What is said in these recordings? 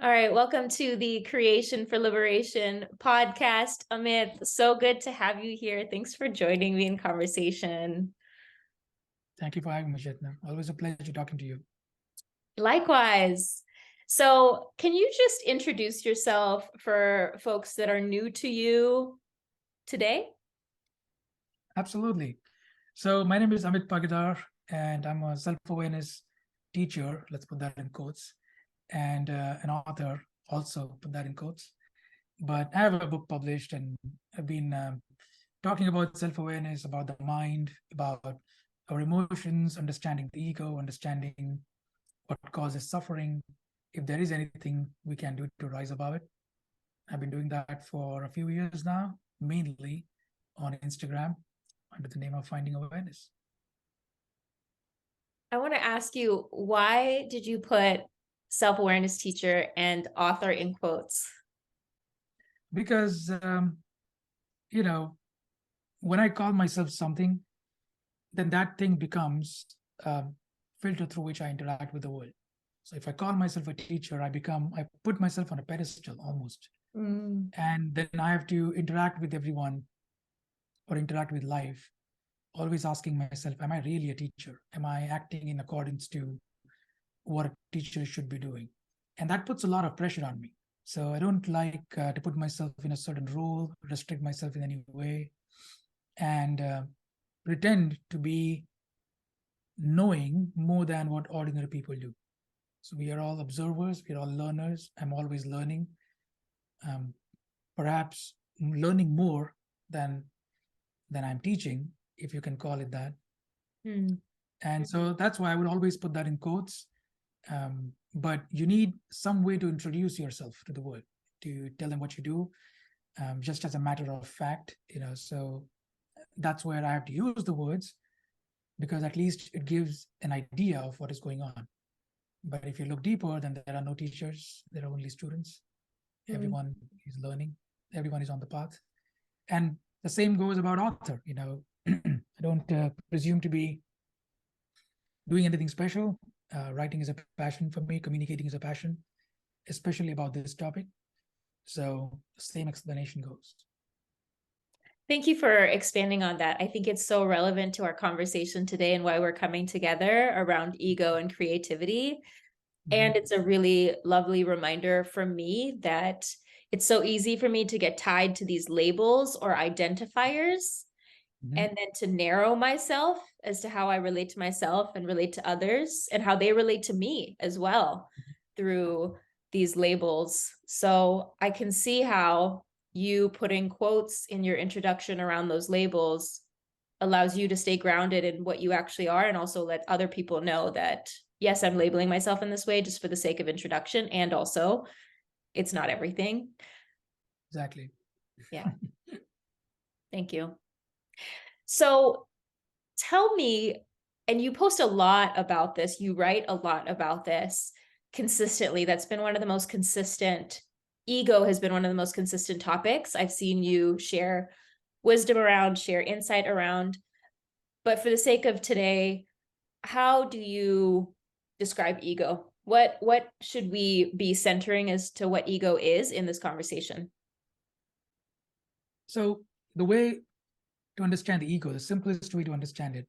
All right, welcome to the Creation for Liberation podcast. Amit, so good to have you here. Thanks for joining me in conversation. Thank you for having me, Chetna. Always a pleasure talking to you. Likewise. So, can you just introduce yourself for folks that are new to you today? Absolutely. So my name is Amit Pagedar, and I'm a self-awareness teacher, let's put that in quotes, and an author, also put that in quotes. But I have a book published, and I've been talking about self-awareness, about the mind, about our emotions, understanding the ego, understanding what causes suffering, if there is anything we can do to rise above it. I've been doing that for a few years now, mainly on Instagram under the name of Finding Awareness. I want to ask you, why did you put self-awareness teacher and author in quotes? Because, you know, when I call myself something, then that thing becomes a filter through which I interact with the world. So if I call myself a teacher, I put myself on a pedestal almost. And then I have to interact with everyone or interact with life, always asking myself, am I really a teacher? Am I acting in accordance to what a teacher should be doing? And that puts a lot of pressure on me. So I don't like to put myself in a certain role, restrict myself in any way, and pretend to be knowing more than what ordinary people do. So we are all observers, we're all learners. I'm always learning, um, perhaps learning more than I'm teaching, if you can call it that. And so that's why I would always put that in quotes. But you need some way to introduce yourself to the world, to tell them what you do, just as a matter of fact, So that's where I have to use the words, because at least it gives an idea of what is going on. But if you look deeper, then there are no teachers, there are only students. Everyone is learning, everyone is on the path. And the same goes about author. I don't presume to be doing anything special. Writing is a passion for me, communicating is a passion, especially about this topic. So the same explanation goes. Thank you for expanding on that. I think it's so relevant to our conversation today and why we're coming together around ego and creativity. And it's a really lovely reminder for me that it's so easy for me to get tied to these labels or identifiers, and then to narrow myself as to how I relate to myself and relate to others and how they relate to me as well through these labels. So I can see how you putting quotes in your introduction around those labels allows you to stay grounded in what you actually are, and also let other people know that, yes, I'm labeling myself in this way just for the sake of introduction, and also it's not everything. Exactly. Yeah. Thank you. So tell me, and you post a lot about this, you write a lot about this consistently. That's been one of the most consistent, ego has been one of the most consistent topics I've seen you share wisdom around, share insight around. But for the sake of today, how do you describe ego? What should we be centering as to what ego is in this conversation? So the way to understand the ego, the simplest way to understand it,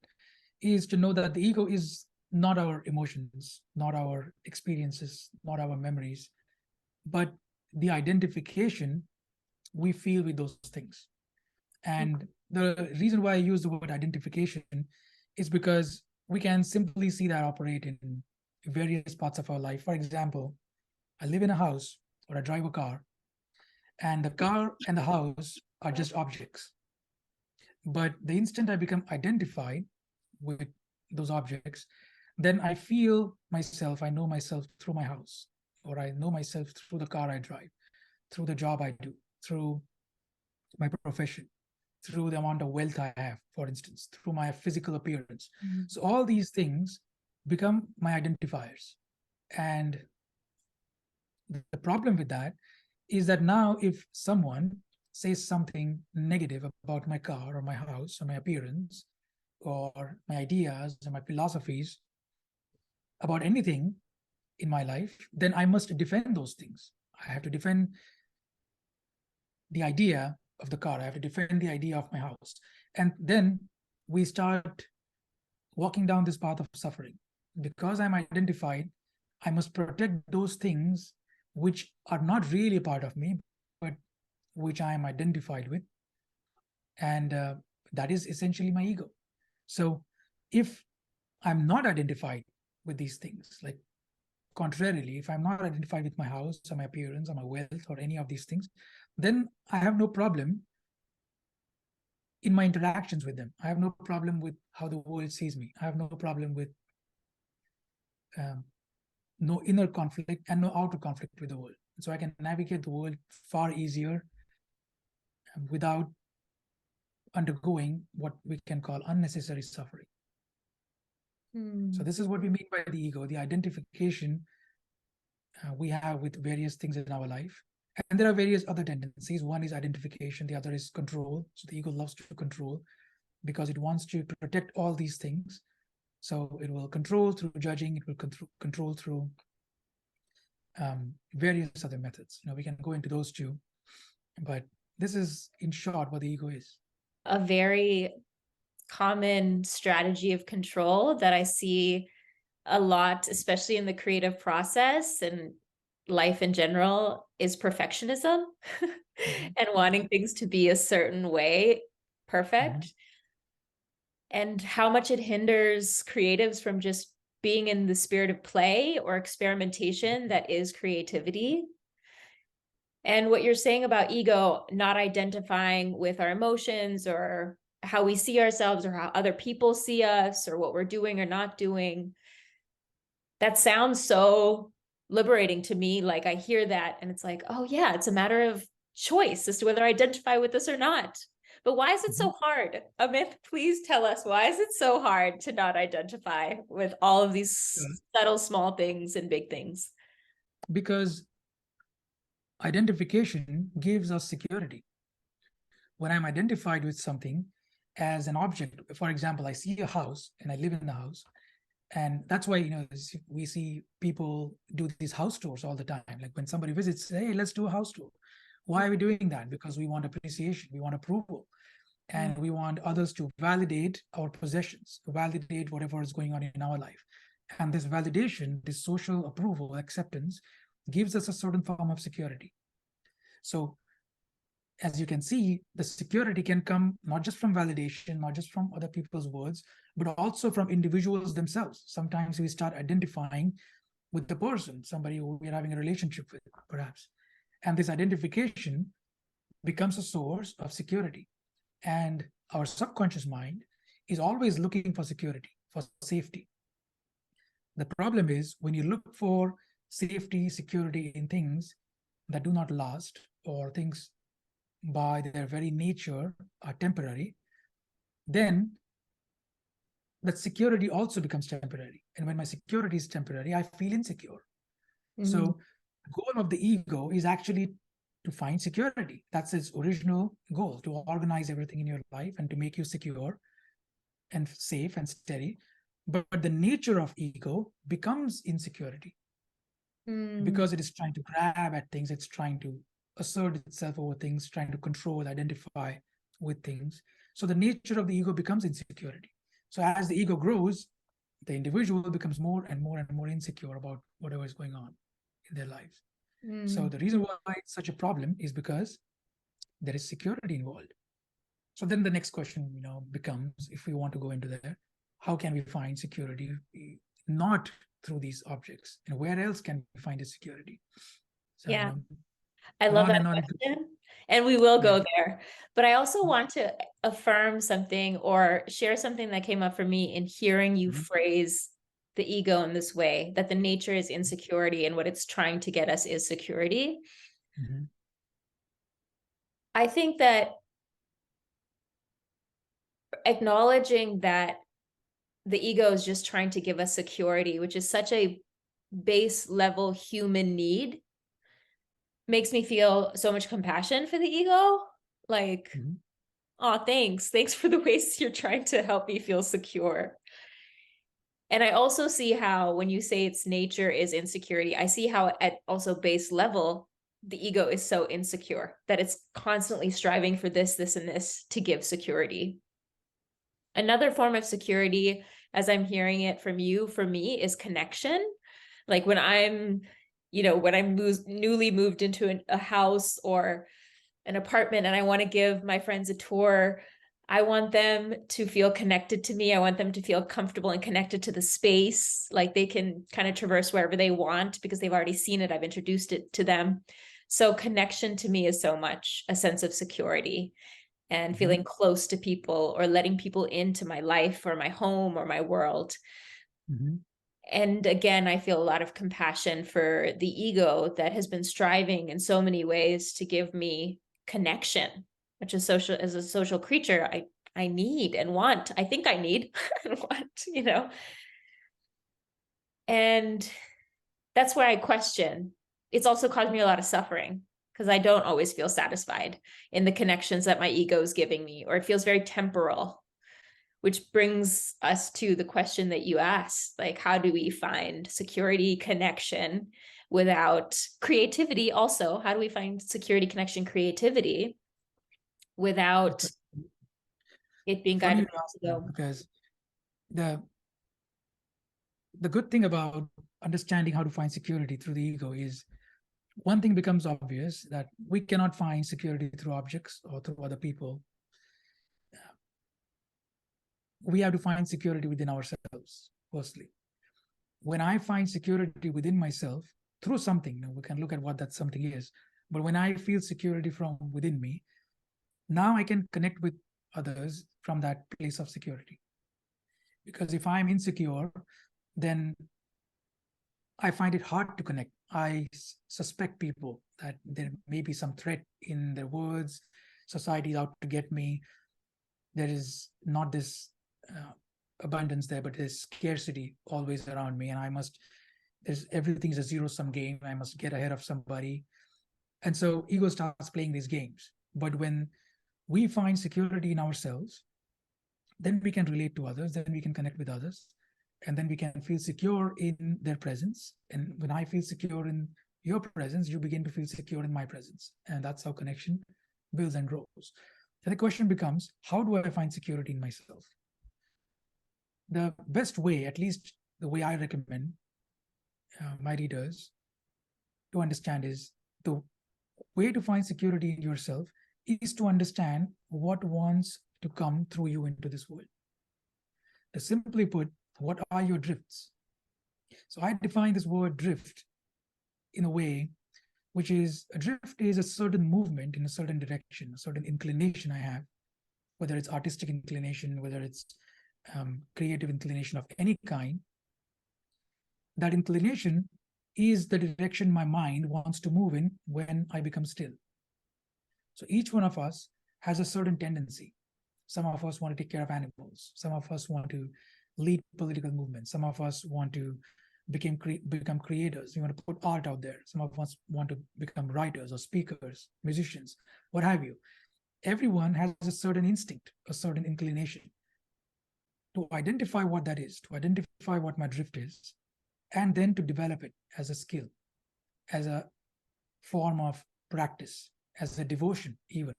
is to know that the ego is not our emotions, not our experiences, not our memories, but the identification we feel with those things. And the reason why I use the word identification is because we can simply see that operate in various parts of our life. For example, I live in a house or I drive a car, and the car and the house are just objects. But the instant I become identified with those objects, then I feel myself, I know myself through my house, or I know myself through the car I drive, through the job I do, through my profession, through the amount of wealth I have, for instance, through my physical appearance. So all these things become my identifiers. And the problem with that is that now if someone says something negative about my car or my house or my appearance or my ideas or my philosophies about anything, in my life, then I must defend those things. I have to defend the idea of the car. I have to defend the idea of my house. And then we start walking down this path of suffering. Because I'm identified, I must protect those things which are not really a part of me, but which I am identified with. And that is essentially my ego. So if I'm not identified with these things, like contrarily, if I'm not identified with my house or my appearance or my wealth or any of these things, then I have no problem in my interactions with them. I have no problem with how the world sees me. I have no problem with no inner conflict and no outer conflict with the world. So I can navigate the world far easier without undergoing what we can call unnecessary suffering. So this is what we mean by the ego, the identification we have with various things in our life. And there are various other tendencies. One is identification, the other is control. So the ego loves to control because it wants to protect all these things. So it will control through judging, it will control through various other methods. We can go into those too, but this is in short what the ego is. A very common strategy of control that I see a lot, especially in the creative process and life in general, is perfectionism and wanting things to be a certain way, perfect, and how much it hinders creatives from just being in the spirit of play or experimentation that is creativity. And what you're saying about ego not identifying with our emotions or how we see ourselves or how other people see us or what we're doing or not doing, that sounds so liberating to me. Like I hear that and it's like, oh yeah, it's a matter of choice as to whether I identify with this or not. But why is it so hard? Amit, please tell us, why is it so hard to not identify with all of these subtle small things and big things? Because identification gives us security. When I'm identified with something as an object, for example, I see a house and I live in the house. And that's why, we see people do these house tours all the time. Like when somebody visits, hey, let's do a house tour. Why are we doing that? Because we want appreciation, we want approval, and we want others to validate our possessions, to validate whatever is going on in our life. And this validation, this social approval, acceptance, gives us a certain form of security. So as you can see, the security can come not just from validation, not just from other people's words, but also from individuals themselves. Sometimes we start identifying with the person, somebody who we're having a relationship with, perhaps. And this identification becomes a source of security. And our subconscious mind is always looking for security, for safety. The problem is when you look for safety, security in things that do not last, or things by their very nature are temporary, then that security also becomes temporary. And when my security is temporary, I feel insecure. So the goal of the ego is actually to find security. That's its original goal, to organize everything in your life and to make you secure and safe and steady. But the nature of ego becomes insecurity because it is trying to grab at things, it's trying to assert itself over things, trying to control, identify with things. So the nature of the ego becomes insecurity. So as the ego grows, the individual becomes more and more and more insecure about whatever is going on in their lives. So the reason why it's such a problem is because there is security involved. So then the next question, becomes, if we want to go into there, how can we find security not through these objects? And where else can we find the security? So, yeah. I love that question. And we will go there. But I also want to affirm something or share something that came up for me in hearing you phrase the ego in this way, that the nature is insecurity and what it's trying to get us is security. I think that acknowledging that the ego is just trying to give us security, which is such a base level human need, makes me feel so much compassion for the ego. Like, oh, thanks for the ways you're trying to help me feel secure. And I also see how when you say its nature is insecurity, I see how at also base level, the ego is so insecure that it's constantly striving for this, and this to give security. Another form of security, as I'm hearing it from you, for me, is connection. Like when I'm, when I'm newly moved into a house or an apartment and I want to give my friends a tour, I want them to feel connected to me. I want them to feel comfortable and connected to the space. Like they can kind of traverse wherever they want because they've already seen it. I've introduced it to them. So connection to me is so much a sense of security and feeling close to people or letting people into my life or my home or my world. And again, I feel a lot of compassion for the ego that has been striving in so many ways to give me connection, which is social, as a social creature, I need and want. I think I need and want. And that's where I question. It's also caused me a lot of suffering because I don't always feel satisfied in the connections that my ego is giving me, or it feels very temporal, which brings us to the question that you asked, like, how do we find security, connection without creativity? Also, how do we find security, connection, creativity without it being Funny guided you ask to that, go? because the good thing about understanding how to find security through the ego is one thing becomes obvious, that we cannot find security through objects or through other people. We have to find security within ourselves, firstly. When I find security within myself through something, we can look at what that something is, but when I feel security from within me, now I can connect with others from that place of security. Because if I'm insecure, then I find it hard to connect. I suspect people that there may be some threat in their words. Society is out to get me. There is not this abundance there, but there's scarcity always around me, and everything's a zero-sum game. I must get ahead of somebody, and so ego starts playing these games. But when we find security in ourselves, then we can relate to others. Then we can connect with others, and then we can feel secure in their presence. And when I feel secure in your presence, you begin to feel secure in my presence, and that's how connection builds and grows. And the question becomes, how do I find security in myself? The best way, at least the way I recommend my readers to understand, is the way to find security in yourself is to understand what wants to come through you into this world. To simply put, what are your drifts? So I define this word drift in a way which is, a drift is a certain movement in a certain direction, a certain inclination I have, whether it's artistic inclination, whether it's creative inclination of any kind. That inclination is the direction my mind wants to move in when I become still. So each one of us has a certain tendency. Some of us want to take care of animals. Some of us want to lead political movements. Some of us want to become creators. We want to put art out there. Some of us want to become writers or speakers, musicians, what have you. Everyone has a certain instinct, a certain inclination. To identify what that is, to identify what my drift is, and then to develop it as a skill, as a form of practice, as a devotion even.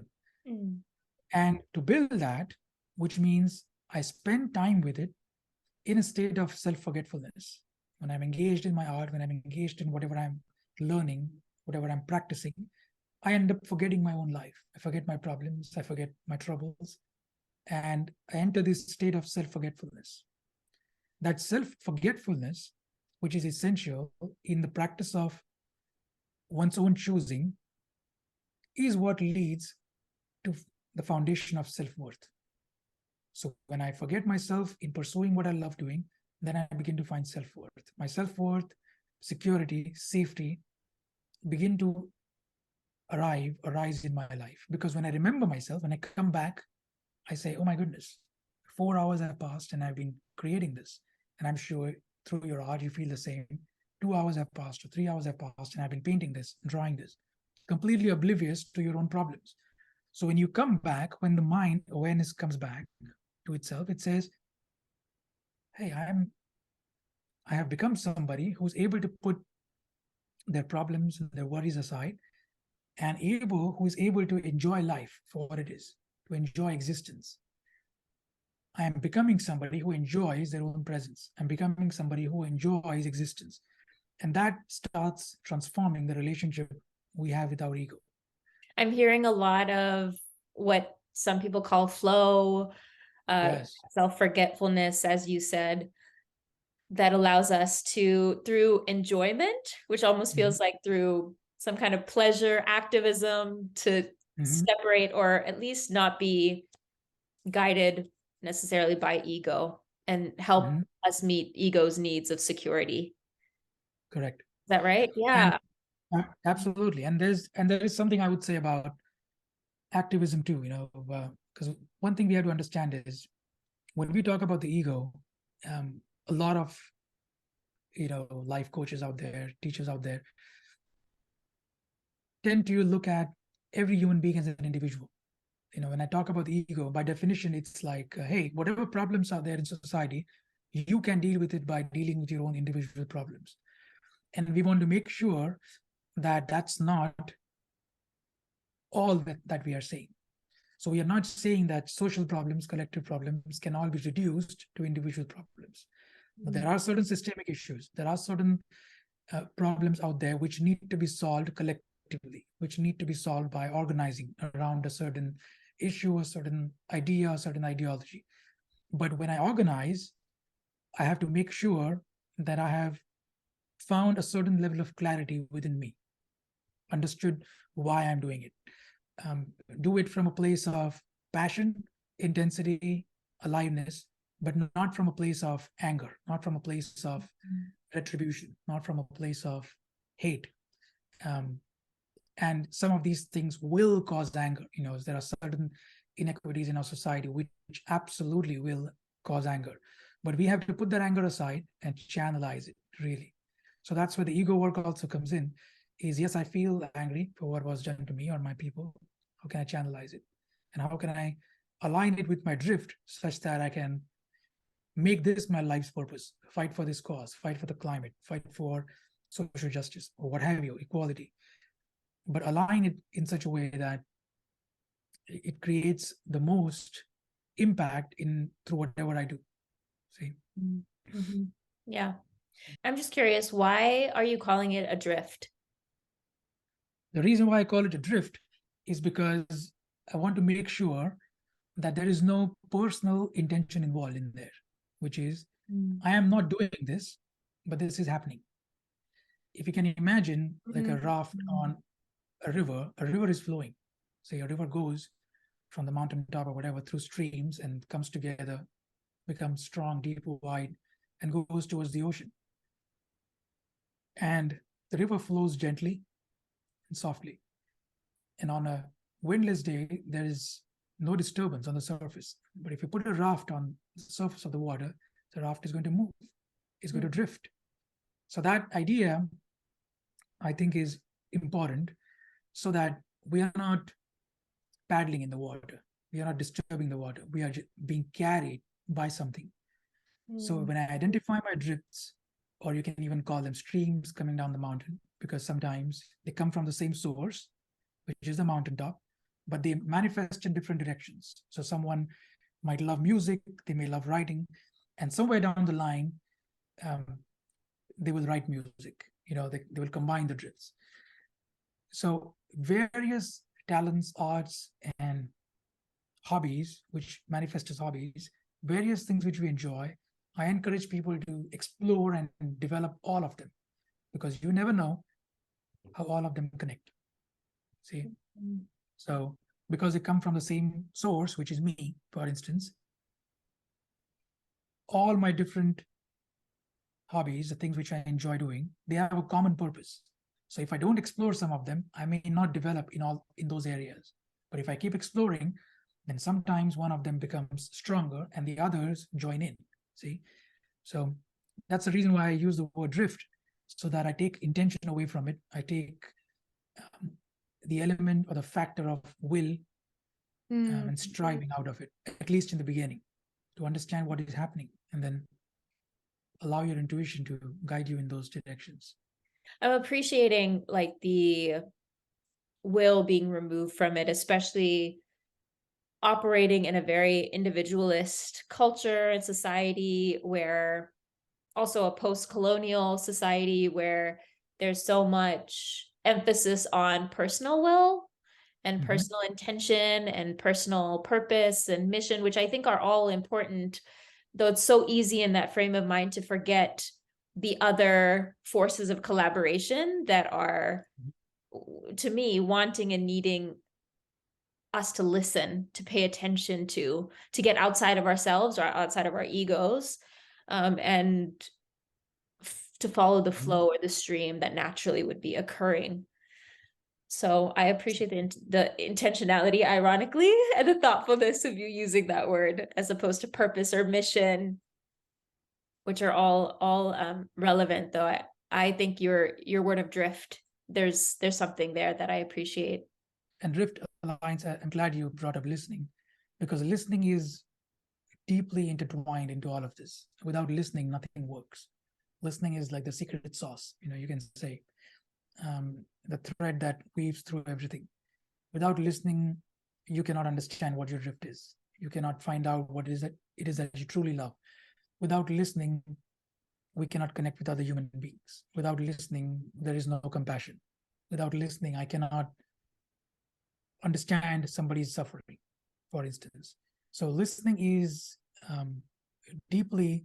And to build that, which means I spend time with it in a state of self-forgetfulness. When I'm engaged in my art, when I'm engaged in whatever I'm learning, whatever I'm practicing, I end up forgetting my own life. I forget my problems, I forget my troubles, and I enter this state of self-forgetfulness. That self-forgetfulness, which is essential in the practice of one's own choosing, is what leads to the foundation of self-worth. So when I forget myself in pursuing what I love doing, then I begin to find self-worth. My self-worth, security, safety begin to arise in my life. Because when I remember myself, when I come back, I say, oh my goodness, 4 hours have passed and I've been creating this. And I'm sure through your art, you feel the same. 2 hours have passed or 3 hours have passed and I've been painting this, drawing this, completely oblivious to your own problems. So when you come back, when the mind awareness comes back to itself, it says, hey, I have become somebody who's able to put their problems and their worries aside, and who is able to enjoy life for what it is, to enjoy existence. I am becoming somebody who enjoys their own presence. I'm becoming somebody who enjoys existence. And that starts transforming the relationship we have with our ego. I'm hearing a lot of what some people call flow, Yes. self-forgetfulness, as you said, that allows us to, through enjoyment, which almost feels like through some kind of pleasure activism, to separate or at least not be guided necessarily by ego and help us meet ego's needs of security. Correct. Is that right? And Yeah. absolutely. And there is something I would say about activism too, because one thing we have to understand is when we talk about the ego, a lot of life coaches out there, teachers out there, tend to look at every human being as an individual. When I talk about the ego, by definition, it's like, hey, whatever problems are there in society, you can deal with it by dealing with your own individual problems. And we want to make sure that that's not all that we are saying. So we are not saying that social problems, collective problems can all be reduced to individual problems. But there are certain systemic issues. There are certain problems out there which need to be solved collectively, which need to be solved by organizing around a certain issue, a certain idea, a certain ideology. But when I organize, I have to make sure that I have found a certain level of clarity within me, understood why I'm doing it. Do it from a place of passion, intensity, aliveness, but not from a place of anger, not from a place of retribution, not from a place of hate. And some of these things will cause anger. There are certain inequities in our society which absolutely will cause anger. But we have to put that anger aside and channelize it, really. So that's where the ego work also comes in, is yes, I feel angry for what was done to me or my people. How can I channelize it? And how can I align it with my drift such that I can make this my life's purpose, fight for this cause, fight for the climate, fight for social justice, or what have you, equality, but align it in such a way that it creates the most impact through whatever I do. See? Mm-hmm. Yeah. I'm just curious, why are you calling it a drift? The reason why I call it a drift is because I want to make sure that there is no personal intention involved in there, which is, I am not doing this, but this is happening. If you can imagine like a raft on a river is flowing. Say a river goes from the mountaintop or whatever through streams and comes together, becomes strong, deep, wide, and goes towards the ocean. And the river flows gently and softly. And on a windless day, there is no disturbance on the surface. But if you put a raft on the surface of the water, the raft is going to move, it's going to drift. So that idea, I think, is important, so that we are not paddling in the water. We are not disturbing the water. We are being carried by something. So when I identify my drifts, or you can even call them streams coming down the mountain, because sometimes they come from the same source, which is the mountaintop, but they manifest in different directions. So someone might love music, they may love writing, and somewhere down the line, they will write music. They will combine the drifts. So various talents, arts, and hobbies, which manifest as hobbies, various things which we enjoy, I encourage people to explore and develop all of them, because you never know how all of them connect. See? So because they come from the same source, which is me, for instance, all my different hobbies, the things which I enjoy doing, they have a common purpose. So if I don't explore some of them, I may not develop in those areas. But if I keep exploring, then sometimes one of them becomes stronger and the others join in. See? So that's the reason why I use the word drift, so that I take intention away from it. I take the element or the factor of will and striving out of it, at least in the beginning, to understand what is happening, and then allow your intuition to guide you in those directions. I'm appreciating like the will being removed from it, especially operating in a very individualist culture and society, where also a post-colonial society where there's so much emphasis on personal will and personal intention and personal purpose and mission, which I think are all important, though it's so easy in that frame of mind to forget the other forces of collaboration that are, to me, wanting and needing us to listen, to pay attention to get outside of ourselves or outside of our egos, and to follow the flow or the stream that naturally would be occurring. So I appreciate the intentionality, ironically, and the thoughtfulness of you using that word as opposed to purpose or mission, which are all relevant. Though I think your word of drift, there's something there that I appreciate. And drift aligns. I'm glad you brought up listening, because listening is deeply intertwined into all of this. Without listening, nothing works. Listening is like the secret sauce, you can say, the thread that weaves through everything. Without listening, you cannot understand what your drift is. You cannot find out what it is that you truly love. Without listening, we cannot connect with other human beings. Without listening, there is no compassion. Without listening, I cannot understand somebody's suffering, for instance. So listening is deeply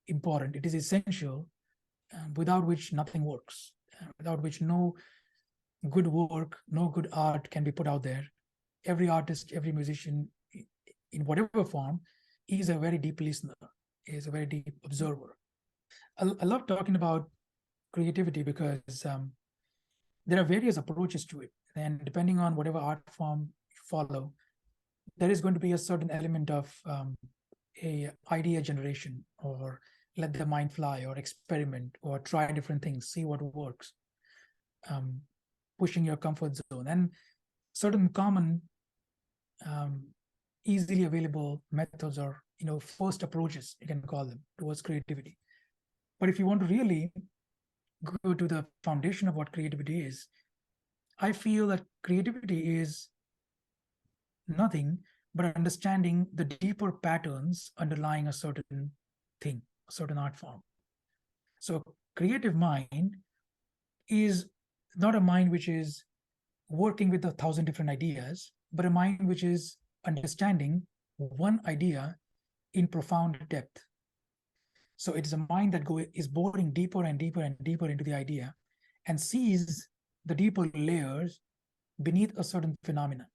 important. It is essential, without which nothing works, without which no good work, no good art can be put out there. Every artist, every musician, in whatever form, is a very deep listener, is a very deep observer. I love talking about creativity because there are various approaches to it. And depending on whatever art form you follow, there is going to be a certain element of a idea generation, or let the mind fly, or experiment, or try different things, see what works, pushing your comfort zone, and certain common easily available methods, or first approaches, you can call them, towards creativity. But if you want to really go to the foundation of what creativity is, I feel that creativity is nothing but understanding the deeper patterns underlying a certain thing, a certain art form. So creative mind is not a mind which is working with 1,000 different ideas, but a mind which is understanding one idea in profound depth. So it is a mind that is boring deeper and deeper and deeper into the idea, and sees the deeper layers beneath a certain phenomena.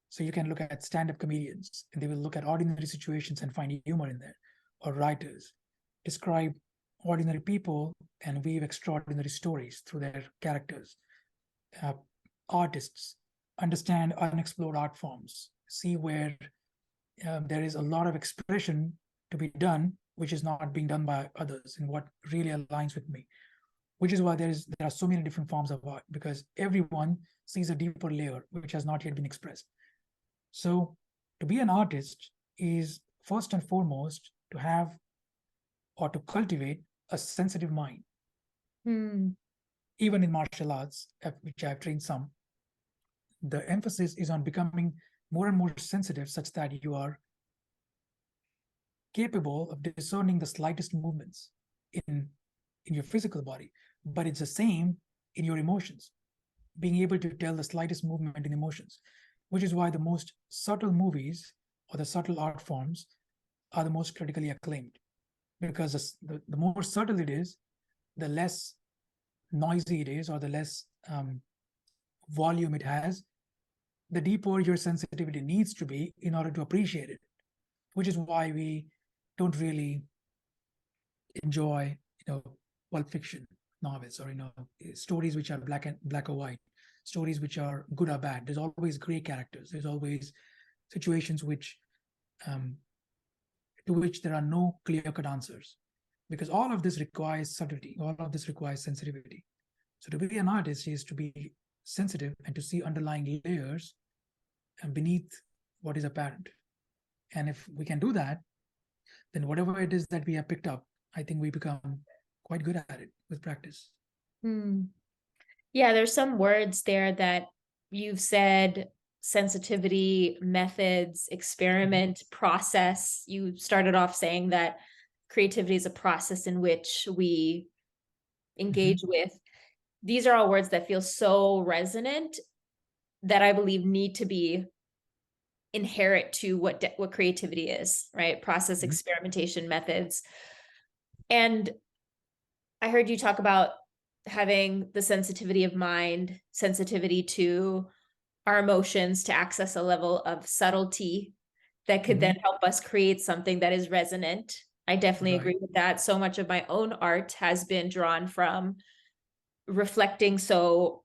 So you can look at stand-up comedians, and they will look at ordinary situations and find humor in there. Or writers describe ordinary people and weave extraordinary stories through their characters. Artists understand unexplored art forms, see where there is a lot of expression to be done, which is not being done by others, and what really aligns with me. Which is why there are so many different forms of art, because everyone sees a deeper layer which has not yet been expressed. So to be an artist is first and foremost to have, or to cultivate, a sensitive mind. Even in martial arts, which I've trained some, the emphasis is on becoming more and more sensitive, such that you are capable of discerning the slightest movements in your physical body, but it's the same in your emotions, being able to tell the slightest movement in emotions, which is why the most subtle movies or the subtle art forms are the most critically acclaimed, because the more subtle it is, the less noisy it is, or the less volume it has, the deeper your sensitivity needs to be in order to appreciate it, which is why we don't really enjoy, Pulp Fiction novels, or stories which are black or white, stories which are good or bad. There's always gray characters. There's always situations to which there are no clear-cut answers, because all of this requires subtlety. All of this requires sensitivity. So to be an artist is to be sensitive and to see underlying layers beneath what is apparent. And if we can do that, then whatever it is that we have picked up, I think we become quite good at it with practice. Yeah, there's some words there that you've said: sensitivity, methods, experiment, process. You started off saying that creativity is a process in which we engage with. These are all words that feel so resonant, that I believe need to be inherent to what creativity is, right? Process, experimentation, methods. And I heard you talk about having the sensitivity of mind, sensitivity to our emotions, to access a level of subtlety that could then help us create something that is resonant. I definitely agree with that. So much of my own art has been drawn from reflecting so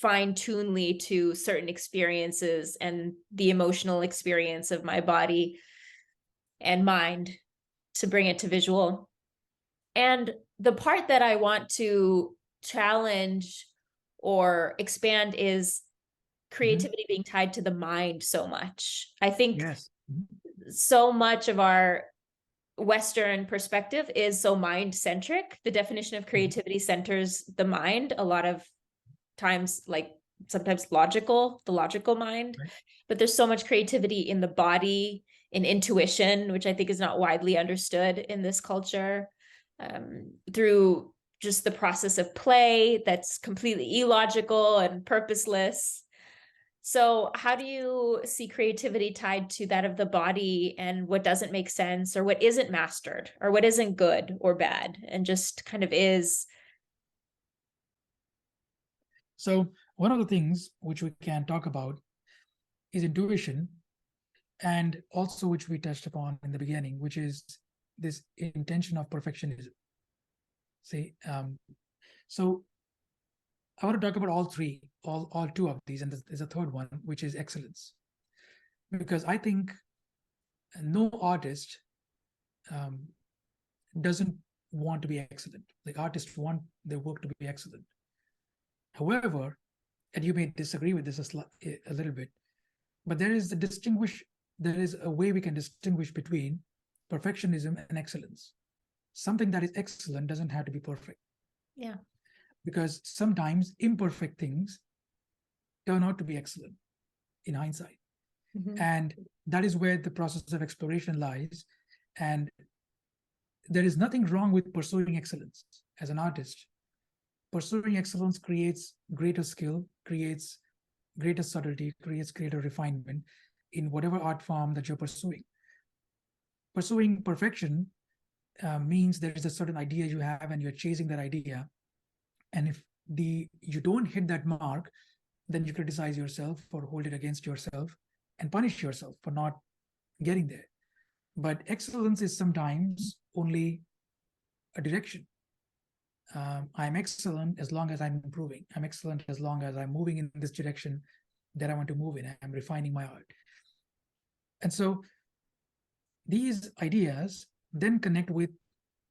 fine-tunedly to certain experiences and the emotional experience of my body and mind to bring it to visual. And the part that I want to challenge or expand is creativity being tied to the mind so much. I think so much of our Western perspective is so mind-centric. The definition of creativity centers the mind a lot of times, like sometimes logical, the logical mind. But there's so much creativity in the body, in intuition, which I think is not widely understood in this culture, through just the process of play that's completely illogical and purposeless. So how do you see creativity tied to that of the body, and what doesn't make sense, or what isn't mastered, or what isn't good or bad, and just kind of is? So one of the things which we can talk about is intuition, and also which we touched upon in the beginning, which is this intention of perfectionism. So I want to talk about all three, all two of these, and there's a third one, which is excellence. Because I think no artist doesn't want to be excellent. Like, artists want their work to be excellent. However, and you may disagree with this a little bit, but there is a way we can distinguish between perfectionism and excellence. Something that is excellent doesn't have to be perfect. Yeah. Because sometimes imperfect things turn out to be excellent in hindsight. And that is where the process of exploration lies. And there is nothing wrong with pursuing excellence as an artist. Pursuing excellence creates greater skill, creates greater subtlety, creates greater refinement in whatever art form that you're pursuing. Pursuing perfection means there is a certain idea you have and you're chasing that idea. And if you don't hit that mark, then you criticize yourself or hold it against yourself and punish yourself for not getting there. But excellence is sometimes only a direction. I'm excellent as long as I'm improving. I'm excellent as long as I'm moving in this direction that I want to move in. I'm refining my art. And so these ideas then connect with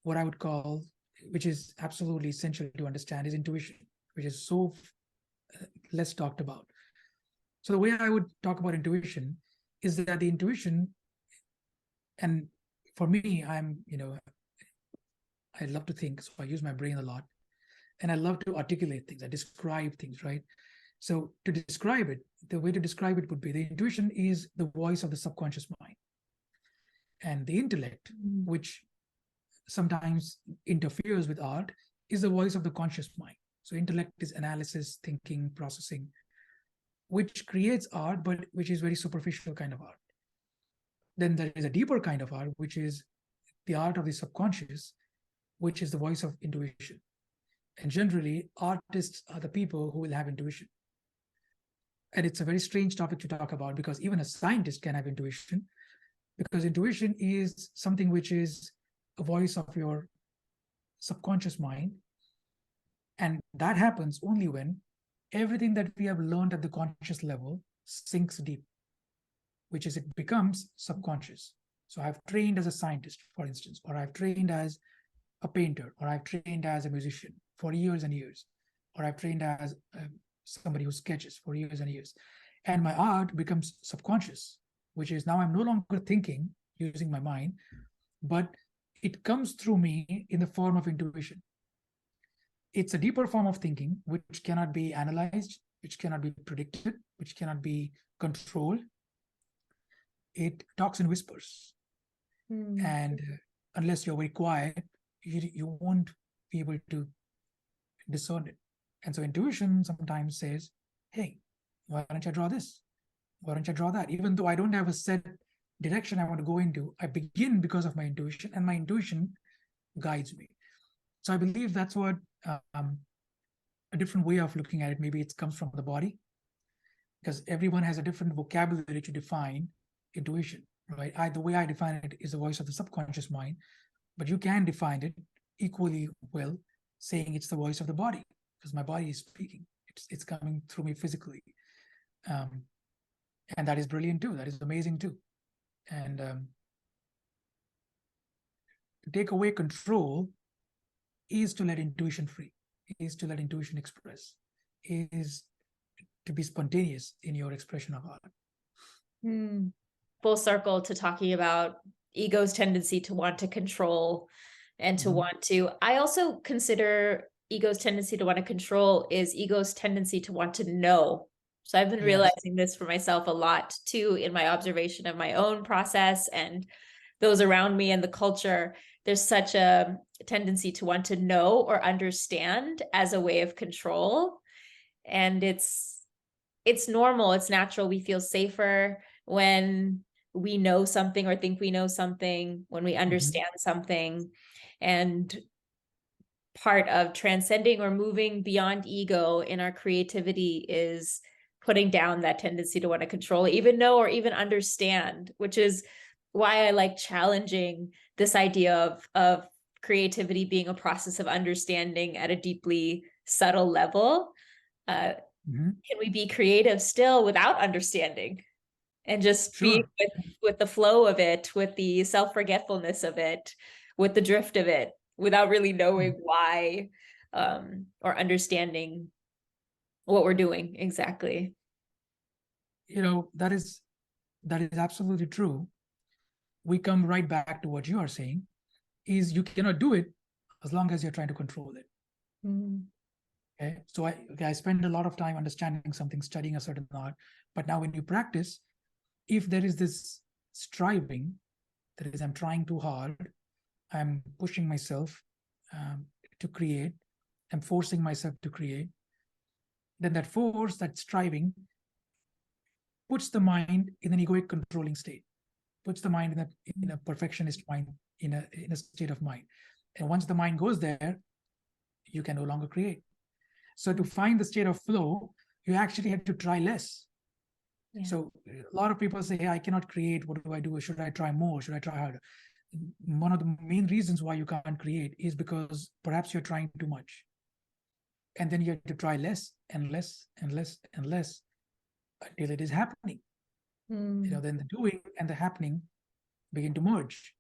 what I would call, which is absolutely essential to understand, is intuition, which is so less talked about. So the way I would talk about intuition is that the intuition, and for me, I love to think, so I use my brain a lot, and I love to articulate things. I describe things, right? So to describe it, the way to describe it would be the intuition is the voice of the subconscious mind. And the intellect, which sometimes interferes with art, is the voice of the conscious mind. So intellect is analysis, thinking, processing, which creates art, but which is very superficial kind of art. Then there is a deeper kind of art, which is the art of the subconscious, which is the voice of intuition. And generally, artists are the people who will have intuition. And it's a very strange topic to talk about, because even a scientist can have intuition, because intuition is something which is a voice of your subconscious mind. And that happens only when everything that we have learned at the conscious level sinks deep, which is, it becomes subconscious. So I've trained as a scientist, for instance, or I've trained as a painter, or I've trained as a musician for years and years, or I've trained as somebody who sketches for years and years. And my art becomes subconscious, which is now I'm no longer thinking using my mind, but it comes through me in the form of intuition. It's a deeper form of thinking, which cannot be analyzed, which cannot be predicted, which cannot be controlled. It talks in whispers. And unless you're very quiet, you won't be able to discern it. And so intuition sometimes says, hey, why don't you draw this? Why don't you draw that? Even though I don't have a set direction I want to go into, I begin because of my intuition, and my intuition guides me. So I believe that's what a different way of looking at it. Maybe it comes from the body, because everyone has a different vocabulary to define intuition, right? The way I define it is the voice of the subconscious mind, but you can define it equally well, saying it's the voice of the body, because my body is speaking. It's coming through me physically. And that is brilliant too. That is amazing too. And to take away control is to let intuition free, is to let intuition express, is to be spontaneous in your expression of art. Full circle to talking about ego's tendency to want to control and to want to, I also consider ego's tendency to want to control is ego's tendency to want to know. So I've been realizing this for myself a lot too, in my observation of my own process and those around me and the culture. There's such a tendency to want to know or understand as a way of control. And it's normal, it's natural. We feel safer when we know something or think we know something, when we understand something. And part of transcending or moving beyond ego in our creativity is putting down that tendency to want to control, even know or even understand, which is why I like challenging this idea of creativity being a process of understanding at a deeply subtle level. Can we be creative still without understanding and just be with the flow of it, with the self-forgetfulness of it, with the drift of it, without really knowing why or understanding what we're doing exactly? That is absolutely true. We come right back to what you are saying, is you cannot do it as long as you're trying to control it. Okay, so I spend a lot of time understanding something, studying a certain art, but now when you practice, if there is this striving, that is, I'm trying too hard, I'm pushing myself to create, I'm forcing myself to create, then that force, that striving, puts the mind in an egoic controlling state, puts the mind in a perfectionist mind, in a state of mind. And once the mind goes there, you can no longer create. So to find the state of flow, you actually have to try less. So a lot of people say, hey, I cannot create. What do I do? Should I try more? Should I try harder? One of the main reasons why you can't create is because perhaps you're trying too much. And then you have to try less and less and less and less until it is happening. Then the doing and the happening begin to merge.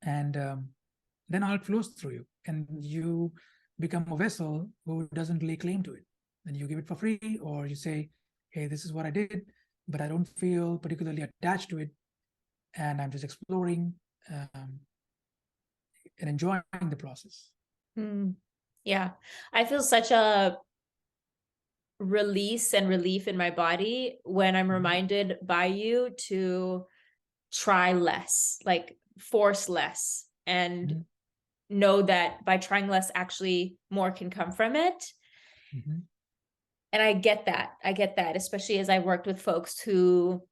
And then art flows through you, and you become a vessel who doesn't lay claim to it. Then you give it for free, or you say, hey, this is what I did, but I don't feel particularly attached to it, and I'm just exploring and enjoying the process. Yeah, I feel such a release and relief in my body when I'm reminded by you to try less, like force less, and know that by trying less, actually more can come from it. And I get that, especially as I've worked with folks who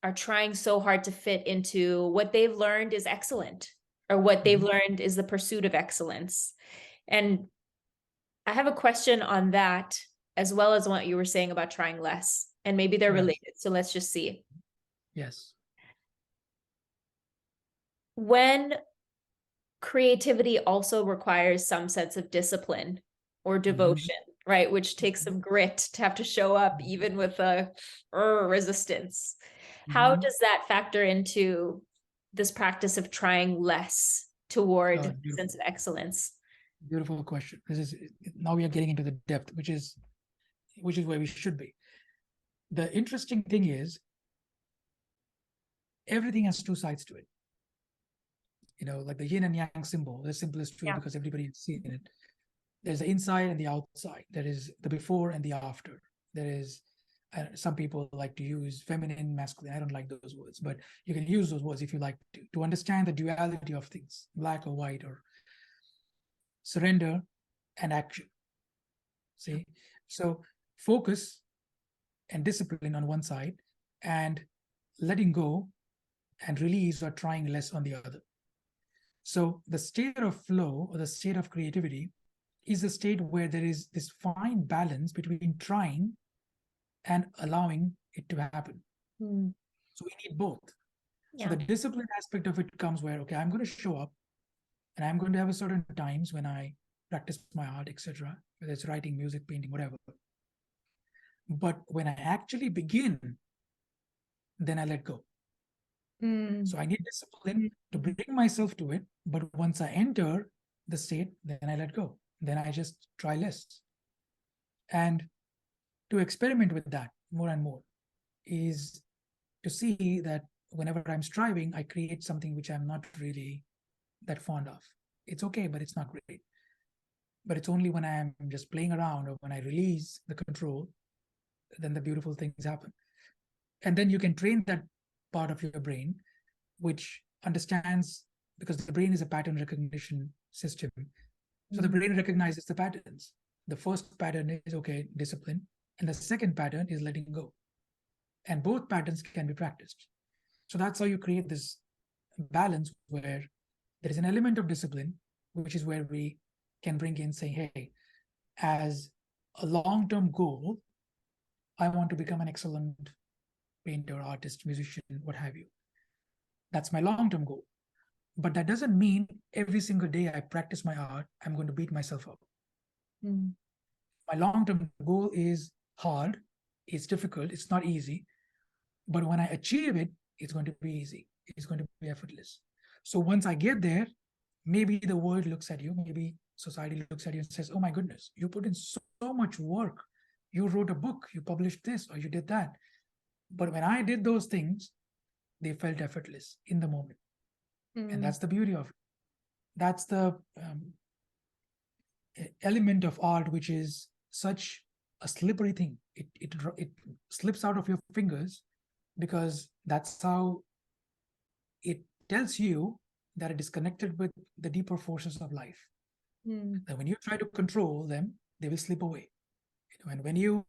are trying so hard to fit into what they've learned is excellent, or what they've learned is the pursuit of excellence. And I have a question on that, as well as what you were saying about trying less, and maybe they're related. So let's just see. Yes. When creativity also requires some sense of discipline or devotion, right? Which takes some grit to have to show up even with a resistance. How does that factor into this practice of trying less toward a sense of excellence? Beautiful question. Now we are getting into the depth, which is where we should be. The interesting thing is, everything has two sides to it. like the yin and yang symbol, the simplest way, Yeah. because everybody has seen it. There's the inside and the outside. There is the before and the after. There is, some people like to use feminine, masculine. I don't like those words, but you can use those words if you like to understand the duality of things, black or white, or surrender and action. See, so focus and discipline on one side, and letting go and release or trying less on the other. So the state of flow, or the state of creativity, is a state where there is this fine balance between trying and allowing it to happen. Mm. So we need both. So Yeah. the discipline aspect of it comes where, okay, I'm going to show up, and I'm going to have a certain times when I practice my art, etc., whether it's writing, music, painting, whatever. But when I actually begin, then I let go. Mm. So I need discipline to bring myself to it. But once I enter the state, then I let go. Then I just try less. And to experiment with that more and more is to see that whenever I'm striving, I create something which I'm not really that fond of. It's okay, but it's not great. But it's only when I'm just playing around, or when I release the control, then the beautiful things happen. And then you can train that part of your brain which understands, because the brain is a pattern recognition system. So the brain recognizes the patterns. The first pattern is, okay, discipline. And the second pattern is letting go. And both patterns can be practiced. So that's how you create this balance where there is an element of discipline, which is where we can bring in saying, hey, as a long-term goal, I want to become an excellent painter, artist, musician, what have you. That's my long-term goal. But that doesn't mean every single day I practice my art, I'm going to beat myself up. Mm. My long-term goal is hard, it's difficult, it's not easy. But when I achieve it, it's going to be easy. It's going to be effortless. So once I get there, maybe the world looks at you, maybe society looks at you and says, oh my goodness, you put in so much work. You wrote a book, you published this, or you did that. But when I did those things, they felt effortless in the moment. And that's the beauty of it. That's the element of art, which is such a slippery thing. It slips out of your fingers, because that's how it tells you that it is connected with the deeper forces of life. That when you try to control them, they will slip away. And when you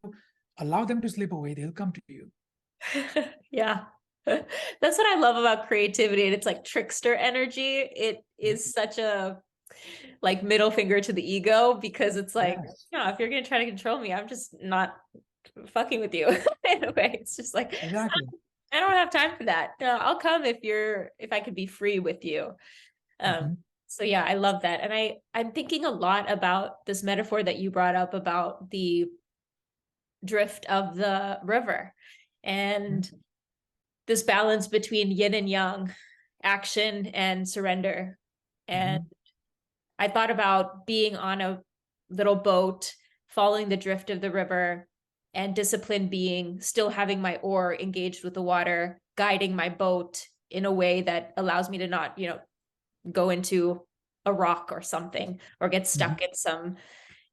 allow them to slip away, they'll come to you. Yeah. That's what I love about creativity. And it's like trickster energy. It is such a like middle finger to the ego, because it's like, Yes. yeah, if you're going to try to control me, I'm just not fucking with you in a way. It's just like, Exactly. I don't have time for that. No, I'll come if I could be free with you. So yeah, I love that. And I'm thinking a lot about this metaphor that you brought up about the drift of the river, and this balance between yin and yang, action and surrender. And I thought about being on a little boat, following the drift of the river, and discipline being still having my oar engaged with the water, guiding my boat in a way that allows me to not, go into a rock or something, or get stuck in some,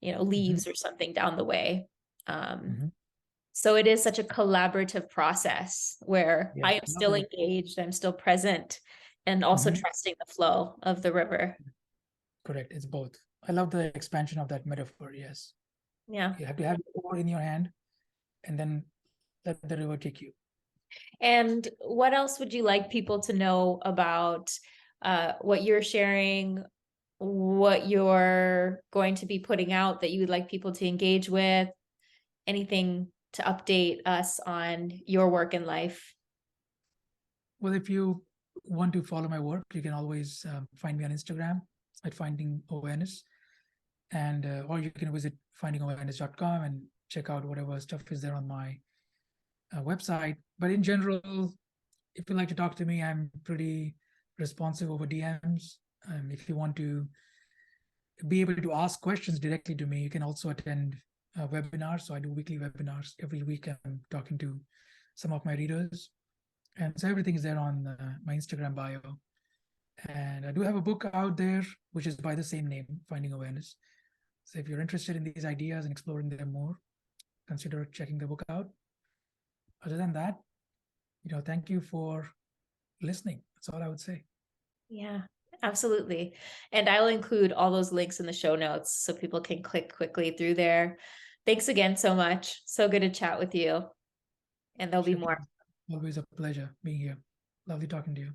leaves or something down the way. So it is such a collaborative process where Yeah, I am I love still that. engaged, I'm still present, and also trusting the flow of the river. Correct. It's both. I love the expansion of that metaphor. Yes. Yeah. You have to have the oar in your hand, and then let the river take you. And what else would you like people to know about what you're sharing, what you're going to be putting out that you would like people to engage with? Anything to update us on your work in life? Well, if you want to follow my work, you can always find me on Instagram at Finding Awareness, and or you can visit findingawareness.com and check out whatever stuff is there on my website. But in general, if you like to talk to me, I'm pretty responsive over DMs. If you want to be able to ask questions directly to me, you can also attend webinars. So I do weekly webinars. Every week I'm talking to some of my readers. And so everything is there on my Instagram bio. And I do have a book out there, which is by the same name, Finding Awareness. So if you're interested in these ideas and exploring them more, consider checking the book out. Other than that, thank you for listening. That's all I would say. Yeah, absolutely. And I'll include all those links in the show notes so people can click quickly through there. Thanks again so much. So good to chat with you. And there'll be more. Always a pleasure being here. Lovely talking to you.